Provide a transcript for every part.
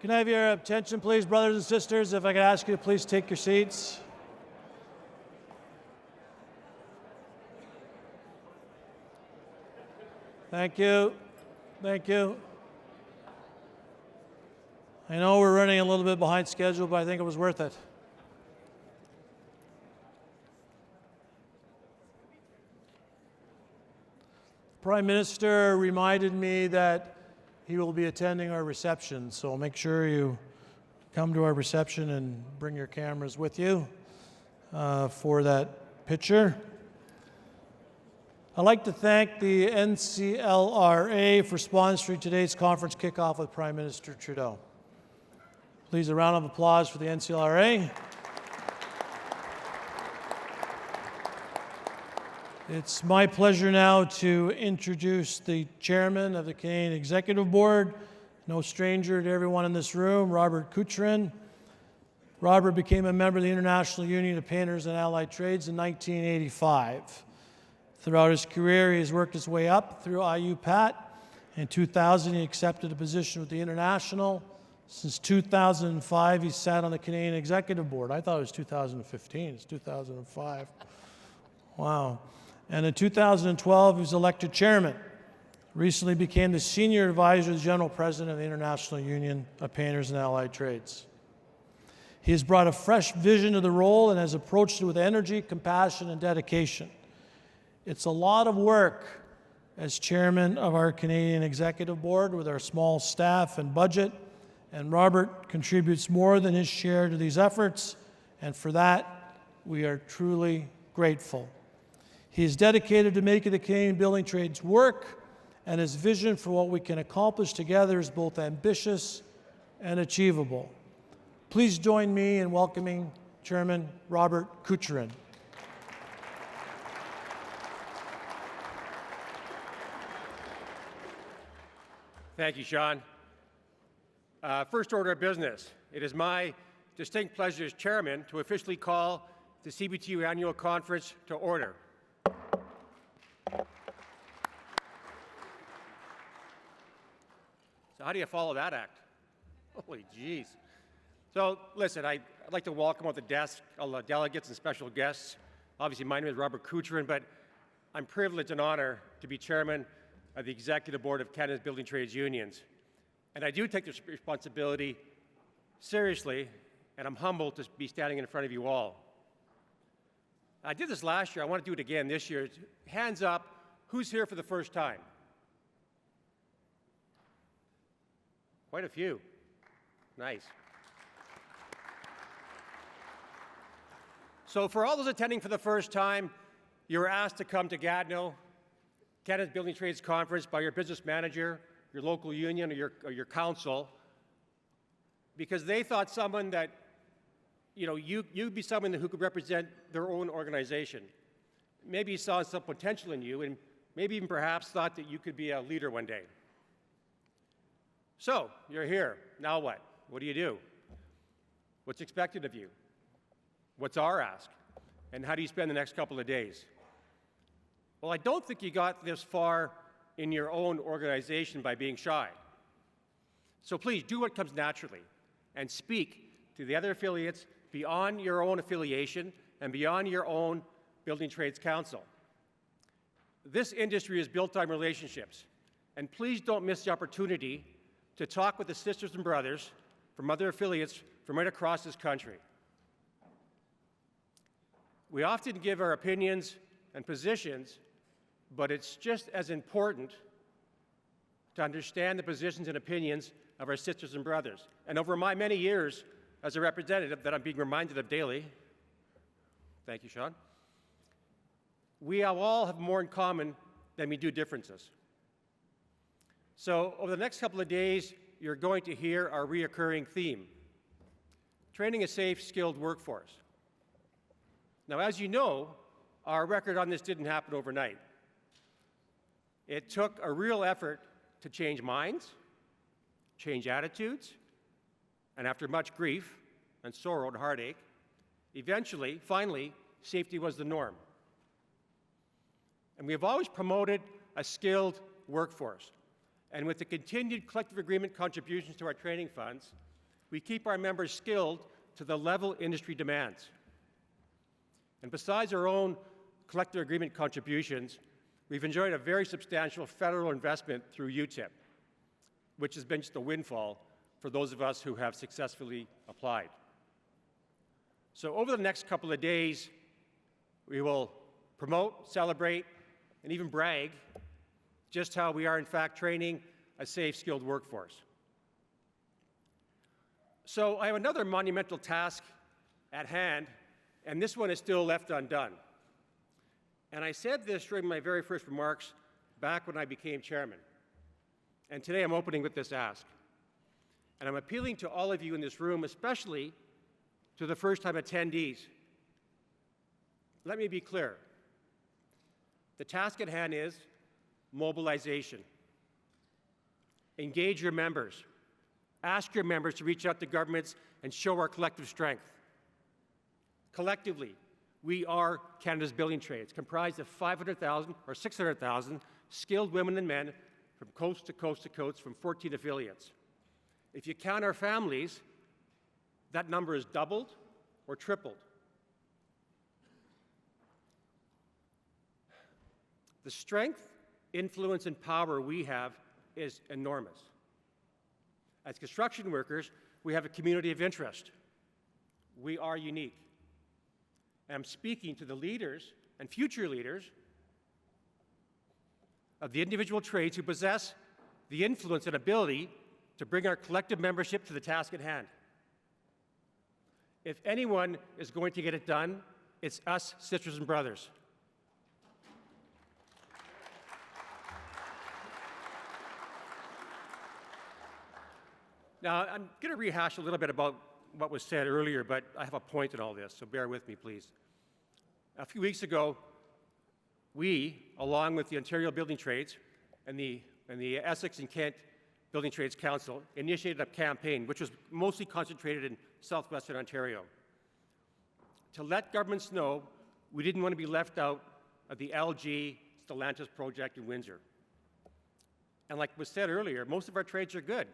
Can I have your attention, please, brothers and sisters? If I could ask you to please take your seats. Thank you. Thank you. I know we're running a little bit behind schedule, but I think it was worth it. The Prime Minister reminded me that he will be attending our reception, so make sure you come to our reception and bring your cameras with you for that picture. I'd like to thank the NCLRA for sponsoring today's conference kickoff with Prime Minister Trudeau. Please, a round of applause for the NCLRA. It's my pleasure now to introduce the chairman of the Canadian Executive Board, no stranger to everyone in this room, Robert Kucheran. Robert became a member of the International Union of Painters and Allied Trades in 1985. Throughout his career, he has worked his way up through IUPAT. In 2000, he accepted a position with the International. Since 2005, he sat on the Canadian Executive Board. I thought it was 2015. It's 2005. Wow. And in 2012, he was elected chairman. Recently became the senior advisor to the general president of the International Union of Painters and Allied Trades. He has brought a fresh vision to the role and has approached it with energy, compassion, and dedication. It's a lot of work as chairman of our Canadian Executive Board with our small staff and budget, and Robert contributes more than his share to these efforts, and for that, we are truly grateful. He is dedicated to making the Canadian building trades work, and his vision for what we can accomplish together is both ambitious and achievable. Please join me in welcoming Chairman Robert Kucheran. Thank you, Sean. First order of business. It is my distinct pleasure as chairman to officially call the CBTU annual conference to order. So how do you follow that act? Holy jeez. So listen, I'd like to welcome at the desk all the delegates and special guests. Obviously, my name is Robert Kucheran, but I'm privileged and honored to be chairman of the Executive Board of Canada's Building Trades Unions. And I do take this responsibility seriously, and I'm humbled to be standing in front of you all. I did this last year. I want to do it again this year. Hands up, who's here for the first time? Quite a few. Nice. So for all those attending for the first time, you were asked to come to Gatineau, Canada's Building Trades Conference, by your business manager, your local union, or your council, because they thought someone that, you'd be someone who could represent their own organization. Maybe you saw some potential in you, and maybe even perhaps thought that you could be a leader one day. So, you're here. Now what? What do you do? What's expected of you? What's our ask? And how do you spend the next couple of days? Well, I don't think you got this far in your own organization by being shy. So please do what comes naturally and speak to the other affiliates beyond your own affiliation and beyond your own Building Trades Council. This industry is built on relationships, and please don't miss the opportunity to talk with the sisters and brothers from other affiliates from right across this country. We often give our opinions and positions, but it's just as important to understand the positions and opinions of our sisters and brothers. And over my many years as a representative that I'm being reminded of daily, thank you, Sean, we all have more in common than we do differences. So over the next couple of days, you're going to hear our reoccurring theme, training a safe, skilled workforce. Now, as you know, our record on this didn't happen overnight. It took a real effort to change minds, change attitudes, and after much grief and sorrow and heartache, eventually, finally, safety was the norm. And we have always promoted a skilled workforce. And with the continued collective agreement contributions to our training funds, we keep our members skilled to the level industry demands. And besides our own collective agreement contributions, we've enjoyed a very substantial federal investment through UTIP, which has been just a windfall for those of us who have successfully applied. So over the next couple of days, we will promote, celebrate, and even brag just how we are in fact training a safe, skilled workforce. So I have another monumental task at hand, and this one is still left undone. And I said this during my very first remarks back when I became chairman. And today I'm opening with this ask. And I'm appealing to all of you in this room, especially to the first-time attendees. Let me be clear. The task at hand is mobilization. Engage your members. Ask your members to reach out to governments and show our collective strength. Collectively, we are Canada's building trades, comprised of 500,000 or 600,000 skilled women and men from coast to coast to coast from 14 affiliates. If you count our families, that number is doubled or tripled. The strength, influence, and power we have is enormous. As construction workers, we have a community of interest. We are unique. And I'm speaking to the leaders and future leaders of the individual trades who possess the influence and ability to bring our collective membership to the task at hand. If anyone is going to get it done, it's us, sisters and brothers. Now, I'm going to rehash a little bit about what was said earlier, but I have a point in all this, so bear with me, please. A few weeks ago, we, along with the Ontario Building Trades and the Essex and Kent Building Trades Council, initiated a campaign, which was mostly concentrated in southwestern Ontario, to let governments know we didn't want to be left out of the LG Stellantis project in Windsor. And like was said earlier, most of our trades are good.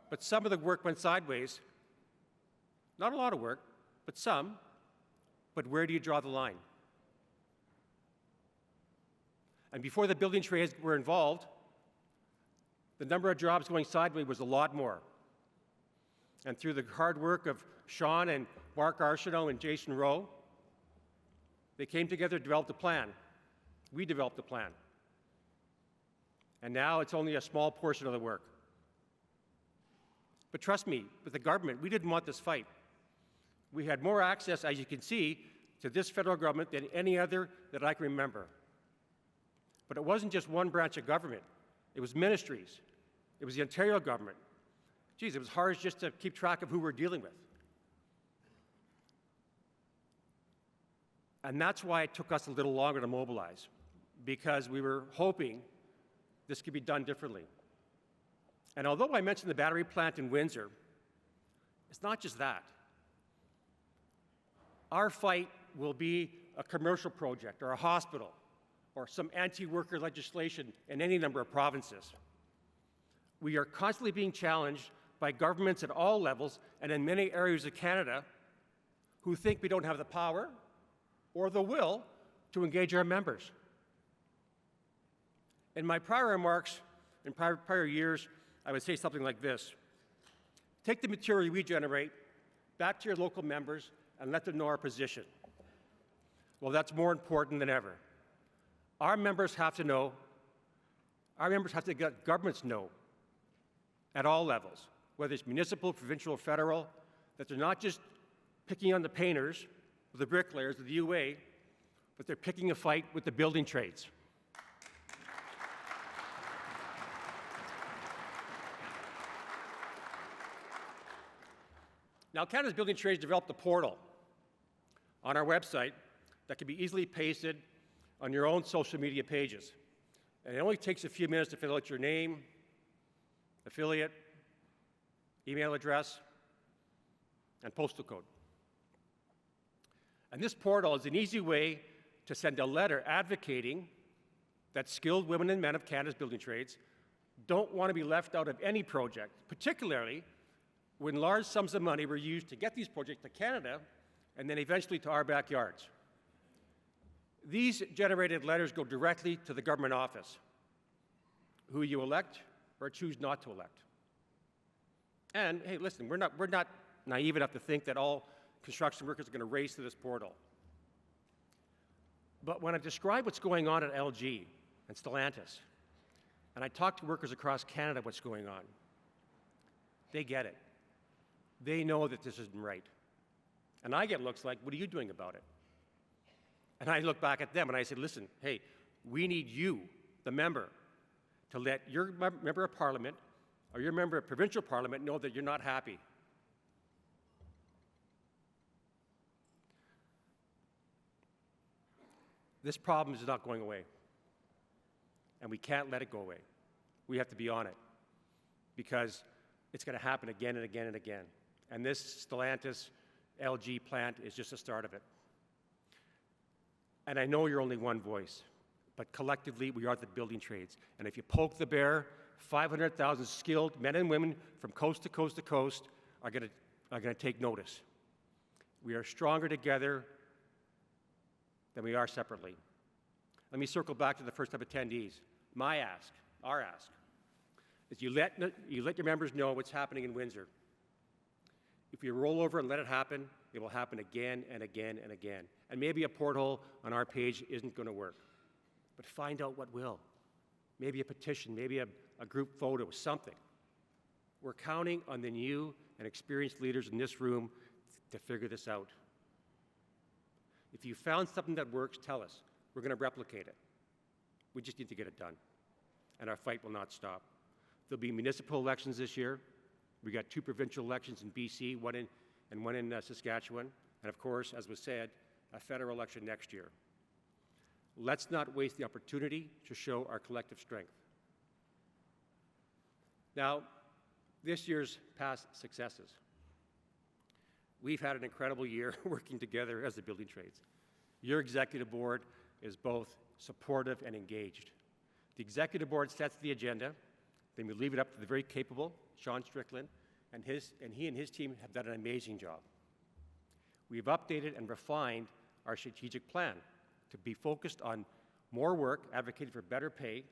But some of the work went sideways. Not a lot of work, but some. But where do you draw the line? And before the building trades were involved, the number of jobs going sideways was a lot more. And through the hard work of Sean and Mark Arsenault and Jason Rowe, they came together to develop a plan. We developed a plan. And now it's only a small portion of the work. But trust me, with the government, we didn't want this fight. We had more access, as you can see, to this federal government than any other that I can remember. But it wasn't just one branch of government. It was ministries. It was the Ontario government. Geez, it was hard just to keep track of who we're dealing with. And that's why it took us a little longer to mobilize, because we were hoping this could be done differently. And although I mentioned the battery plant in Windsor, it's not just that. Our fight will be a commercial project or a hospital or some anti-worker legislation in any number of provinces. We are constantly being challenged by governments at all levels and in many areas of Canada who think we don't have the power or the will to engage our members. In my prior remarks, in prior years, I would say something like this. Take the material we generate back to your local members and let them know our position. Well, that's more important than ever. Our members have to know, our members have to let governments know at all levels, whether it's municipal, provincial, or federal, that they're not just picking on the painters or the bricklayers or the UA, but they're picking a fight with the building trades. Now, Canada's Building Trades developed a portal on our website that can be easily pasted on your own social media pages. And it only takes a few minutes to fill out your name, affiliate, email address, and postal code. And this portal is an easy way to send a letter advocating that skilled women and men of Canada's building trades don't want to be left out of any project, particularly when large sums of money were used to get these projects to Canada and then eventually to our backyards. These generated letters go directly to the government office, who you elect or choose not to elect. And hey, listen, we're not naive enough to think that all construction workers are going to race to this portal. But when I describe what's going on at LG and Stellantis, and I talk to workers across Canada what's going on, they get it. They know that this isn't right. And I get looks like, what are you doing about it? And I look back at them and I say, listen, hey, we need you, the member, to let your member of parliament or your member of provincial parliament know that you're not happy. This problem is not going away, and we can't let it go away. We have to be on it, because it's going to happen again and again and again. And this Stellantis LG plant is just the start of it. And I know you're only one voice, but collectively we are the building trades. And if you poke the bear, 500,000 skilled men and women from coast to coast to coast are going to take notice. We are stronger together than we are separately. Let me circle back to the first time attendees. My ask, our ask, is you let your members know what's happening in Windsor. If you roll over and let it happen, it will happen again and again and again. And maybe a porthole on our page isn't going to work, but find out what will. Maybe a petition, maybe a group photo, something. We're counting on the new and experienced leaders in this room to figure this out. If you found something that works, tell us. We're going to replicate it. We just need to get it done. And our fight will not stop. There'll be municipal elections this year. We got 2 provincial elections in BC, one in Saskatchewan, and of course, as was said, a federal election next year. Let's not waste the opportunity to show our collective strength. Now, this year's past successes. We've had an incredible year working together as the building trades. Your executive board is both supportive and engaged. The executive board sets the agenda, then we leave it up to the very capable Sean Strickland, and he and his team have done an amazing job. We've updated and refined our strategic plan to be focused on more work, advocating for better pay,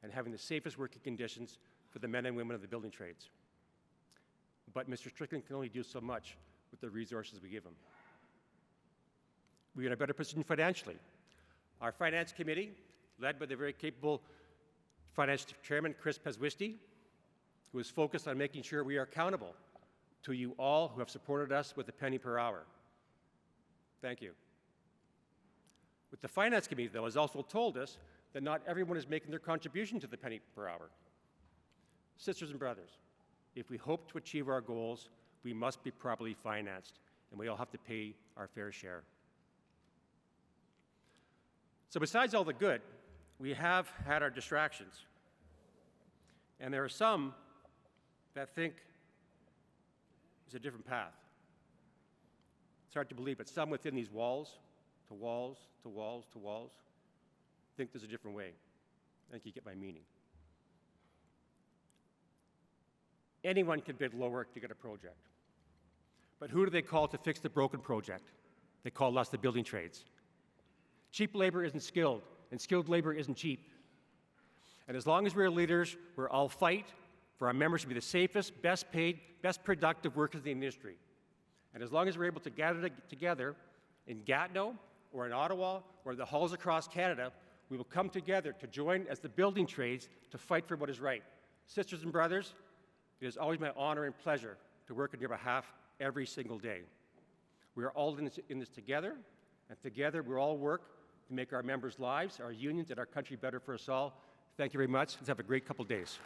and having the safest working conditions for the men and women of the building trades. But Mr. Strickland can only do so much with the resources we give him. We're in a better position financially. Our finance committee, led by the very capable finance chairman, Chris Pezwisti, who is focused on making sure we are accountable to you all who have supported us with a penny per hour. Thank you. With the finance committee, though, has also told us that not everyone is making their contribution to the penny per hour. Sisters and brothers, if we hope to achieve our goals, we must be properly financed, and we all have to pay our fair share. So besides all the good, we have had our distractions. And there are some that think there's a different path. It's hard to believe, but some within these walls, to walls, to walls, to walls, think there's a different way. I think you get my meaning. Anyone can bid lower to get a project. But who do they call to fix the broken project? They call us the building trades. Cheap labor isn't skilled, and skilled labor isn't cheap. And as long as we're leaders, we'll all fight for our members to be the safest, best paid, best productive workers in the industry. And as long as we're able to gather together in Gatineau or in Ottawa or the halls across Canada, we will come together to join as the building trades to fight for what is right. Sisters and brothers, it is always my honor and pleasure to work on your behalf every single day. We are all in this together, and together we all work to make our members' lives, our unions, and our country better for us all. Thank you very much. Let's have a great couple days.